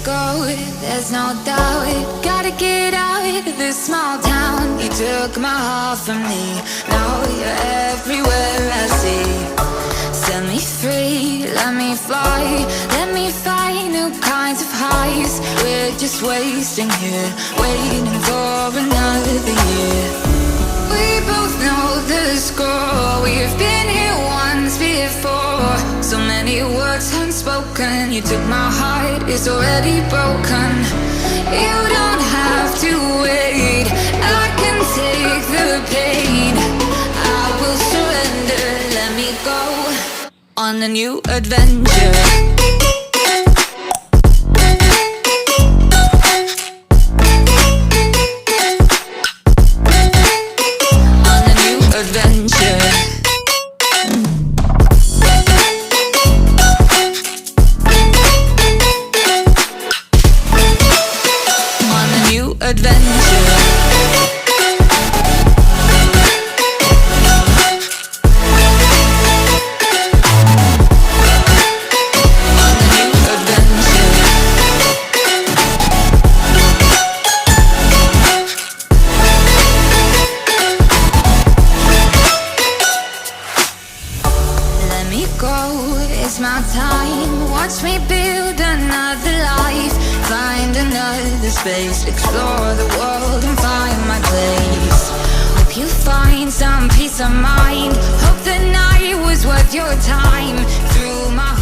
go, there's no doubt. Gotta get out of this small town. You took my heart from me, now you're everywhere I see. Set me free, let me fly, let me find new kinds of highs. We're just wasting here, waiting for another year. We both know the score, we've been here once before. So many words unspoken, you took my heart, it's already broken. You don't have to wait, I can take the pain. I will surrender, let me go on a new adventure. It's my time, watch me build another life. Find another space, explore the world and find my place. Hope you find some peace of mind, hope the night was worth your time. Through my